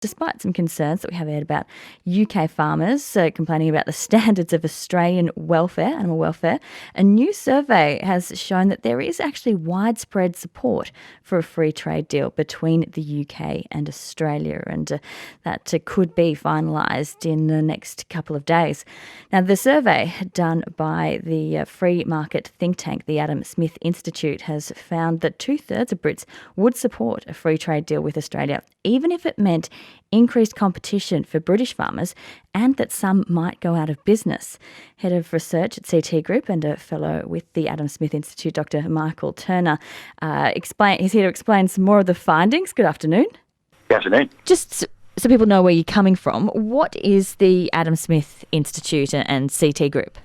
Despite some concerns that we have heard about UK farmers complaining about the standards of Australian animal welfare, a new survey has shown that there is actually widespread support for a free trade deal between the UK and Australia, and that could be finalised in the next couple of days. Now, the survey done by the free market think tank, the Adam Smith Institute, has found that 2/3 of Brits would support a free trade deal with Australia, even if it meant increased competition for British farmers and that some might go out of business. Head of Research at CT Group and a fellow with the Adam Smith Institute, Dr. Michael Turner, he's here to explain some more of the findings. Good afternoon. Good afternoon. Just so people know where you're coming from, what is the Adam Smith Institute and CT Group?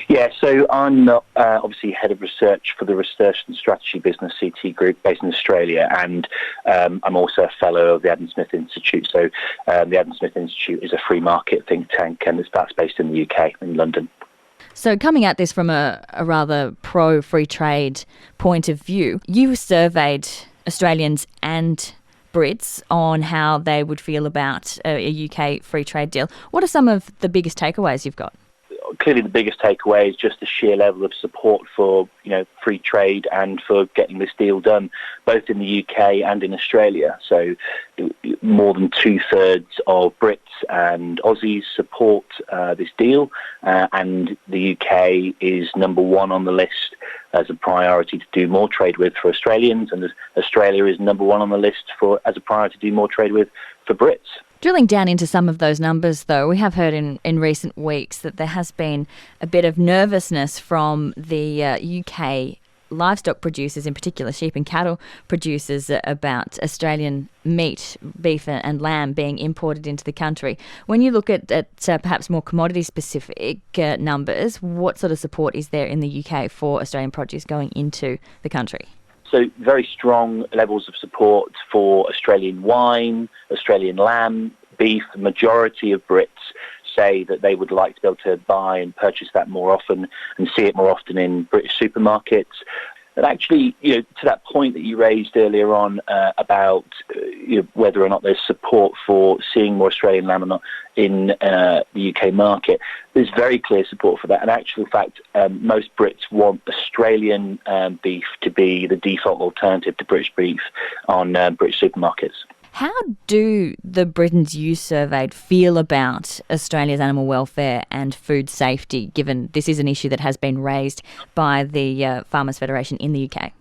Yeah, so I'm obviously head of research for the research and strategy business CT Group based in Australia, and I'm also a fellow of the Adam Smith Institute. So the Adam Smith Institute is a free market think tank, and that's based in the UK, in London. So coming at this from a rather pro-free trade point of view, you surveyed Australians and Brits on how they would feel about a UK free trade deal. What are some of the biggest takeaways you've got? Clearly the biggest takeaway is just the sheer level of support for free trade and for getting this deal done, both in the UK and in Australia. So more than 2/3 of Brits and Aussies support this deal, and the UK is number one on the list as a priority to do more trade with for Australians, and Australia is number one on the list as a priority to do more trade with for Brits. Drilling down into some of those numbers, though, we have heard in recent weeks that there has been a bit of nervousness from the UK livestock producers, in particular sheep and cattle producers, about Australian meat, beef and lamb being imported into the country. When you look at perhaps more commodity-specific numbers, what sort of support is there in the UK for Australian produce going into the country? So very strong levels of support for Australian wine, Australian lamb, beef. The majority of Brits say that they would like to be able to buy and purchase that more often and see it more often in British supermarkets. And actually, to that point that you raised earlier on about whether or not there's support for seeing more Australian lamb or not in the UK market, there's very clear support for that. In actual fact, most Brits want Australian beef to be the default alternative to British beef on British supermarkets. How do the Britons you surveyed feel about Australia's animal welfare and food safety, given this is an issue that has been raised by the Farmers Federation in the UK?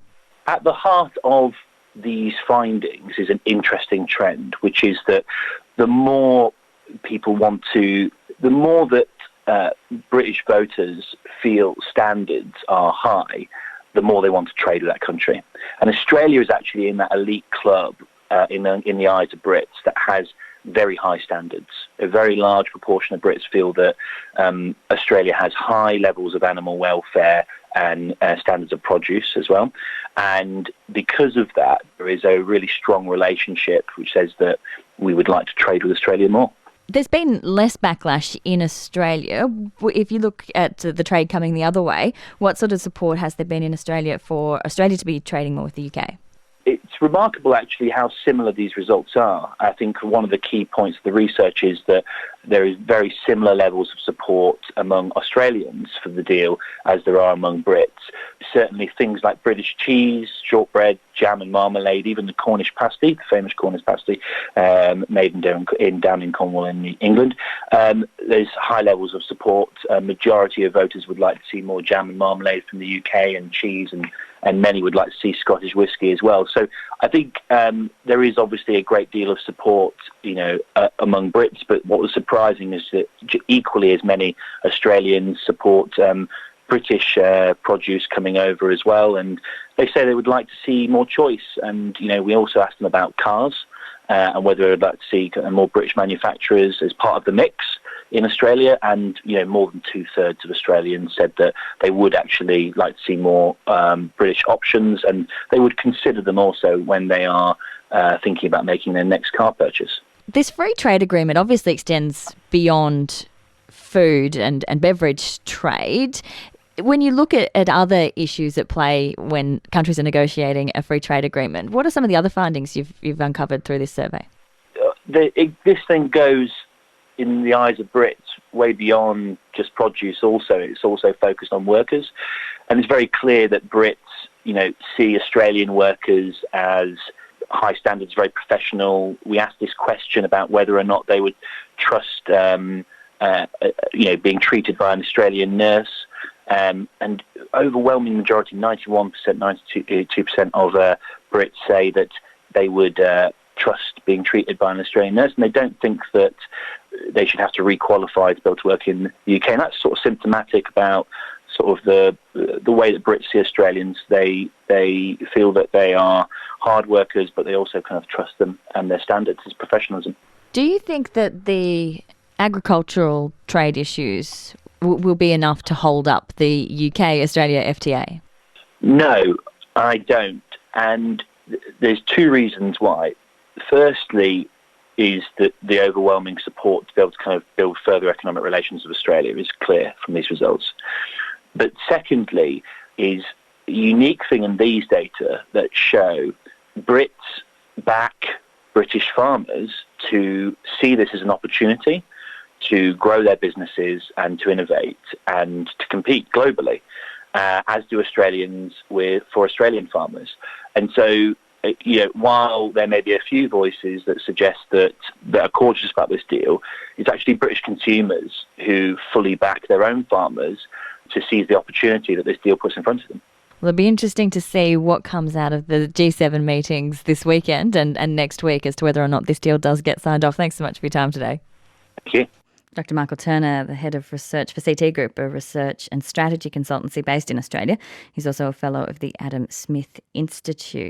At the heart of these findings is an interesting trend, which is that the more that British voters feel standards are high, the more they want to trade with that country. And Australia is actually in that elite club in the eyes of Brits that has very high standards. A very large proportion of Brits feel that Australia has high levels of animal welfare and standards of produce as well. And because of that, there is a really strong relationship which says that we would like to trade with Australia more. There's been less backlash in Australia. If you look at the trade coming the other way, what sort of support has there been in Australia for Australia to be trading more with the UK? It's remarkable, actually, how similar these results are. I think one of the key points of the research is that there is very similar levels of support among Australians for the deal as there are among Brits. Certainly things like British cheese, shortbread, jam and marmalade, even the Cornish pasty, the famous Cornish pasty, made down in Cornwall in England. There's high levels of support. A majority of voters would like to see more jam and marmalade from the UK and cheese, and many would like to see Scottish whisky as well. So I think there is obviously a great deal of support, among Brits, but what was surprising is that equally as many Australians support British produce coming over as well, and they say they would like to see more choice. And we also asked them about cars and whether they'd like to see more British manufacturers as part of the mix in Australia, and more than 2/3 of Australians said that they would actually like to see more British options, and they would consider them also when they are thinking about making their next car purchase. This free trade agreement obviously extends beyond food and beverage trade. When you look at other issues at play when countries are negotiating a free trade agreement, what are some of the other findings you've uncovered through this survey? This thing goes, in the eyes of Brits, way beyond just produce. Also, it's also focused on workers, and it's very clear that Brits, see Australian workers as high standards, very professional. We asked this question about whether or not they would trust, being treated by an Australian nurse, and overwhelming majority, 91%, 92% of Brits say that they would trust being treated by an Australian nurse, and they don't think that they should have to re-qualify to be able to work in the UK. And that's sort of symptomatic about sort of the way that Brits see Australians. They feel that they are hard workers, but they also kind of trust them and their standards as professionalism. Do you think that the agricultural trade issues will be enough to hold up the UK-Australia FTA? No, I don't. And there's two reasons why. Firstly, is that the overwhelming support to be able to kind of build further economic relations with Australia is clear from these results. But secondly, is a unique thing in these data that show Brits back British farmers to see this as an opportunity to grow their businesses and to innovate and to compete globally, as do Australians for Australian farmers. And so, while there may be a few voices that suggest that are cautious about this deal, it's actually British consumers who fully back their own farmers to seize the opportunity that this deal puts in front of them. Well, it'll be interesting to see what comes out of the G7 meetings this weekend and next week as to whether or not this deal does get signed off. Thanks so much for your time today. Thank you. Dr. Michael Turner, the head of research for CT Group, a research and strategy consultancy based in Australia. He's also a fellow of the Adam Smith Institute.